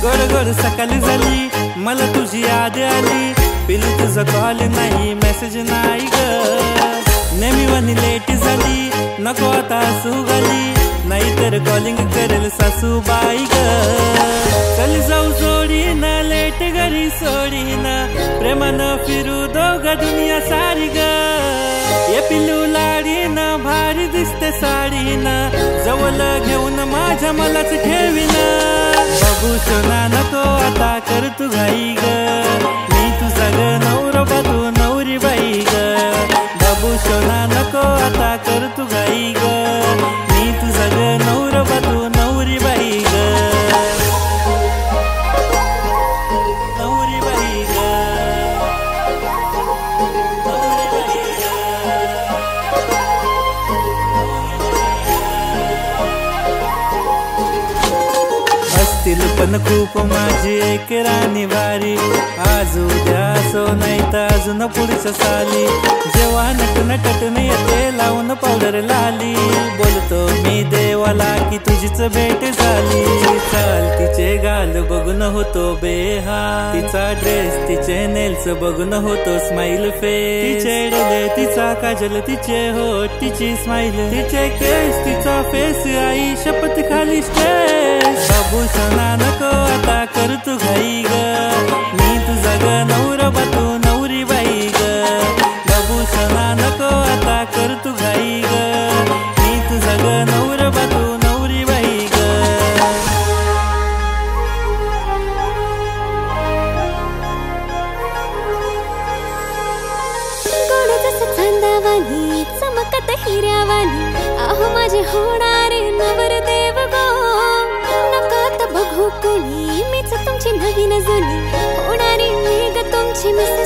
गोड गोड सकाळी झाली मला तुझी याद आली, पिलू तुझा कॉल नाही मेसेज नाही ग, नेहमी लेट झाली नको आता सुगाली, नाहीतर कॉलिंग करेल सासूबाई ग, चल जाऊ जोडीना लेट घरी सोडीना, प्रेमानं फिरू दोघं दुनिया सारी ग, ये पिलू लाडीना भारी दिसते साडीना, जवळ घेऊन माझ्या मलाच ठेवीना, बघू सोना नको आता कर तू घाई ग, मी तुझा ग नवरोबा तू नवरी बाई ग, बाबू सोना नको आता कर तू घाई ग, मी तुझा ग नवरोबा तू नवरी बाई ग, नवरी बाई ग, नवरी बाई ग. असतील पण खूप माझी एक राणी वारी, आज उद्या असो नाही तर अजून पुढच्या साली, जेव्हा नटून नटून येते लावून पावडर लाली, बोलतो मी देवाला की तुझीच भेट झाली, चाल तिचे गाल बघून होतो बेहाल, तिचा ड्रेस तिचे नेल्स बघून होतो स्माइल फेस, तिचे डोळे तिचा काजल तिचे होठ तिची स्माइल, तिचे केस तिचा फेस, आई शपथ खाली स्टेस, बाबू सोना नको आता कर तू घाई ग, मी तुझा ग नवरोबा तू नवरी बाई ग, बाबू सोना नको आता कर तू घाई ग, मी तुझा ग नवरोबा तू नवरी बाई ग. गोड जसं चांदावानी चमकत हिऱ्यावानी, आहो माझे होणारे नवरदेव गो, नकात बघू कोणी मीच तुमची नवीन जुनी, होणारी मी ग तुमची मिस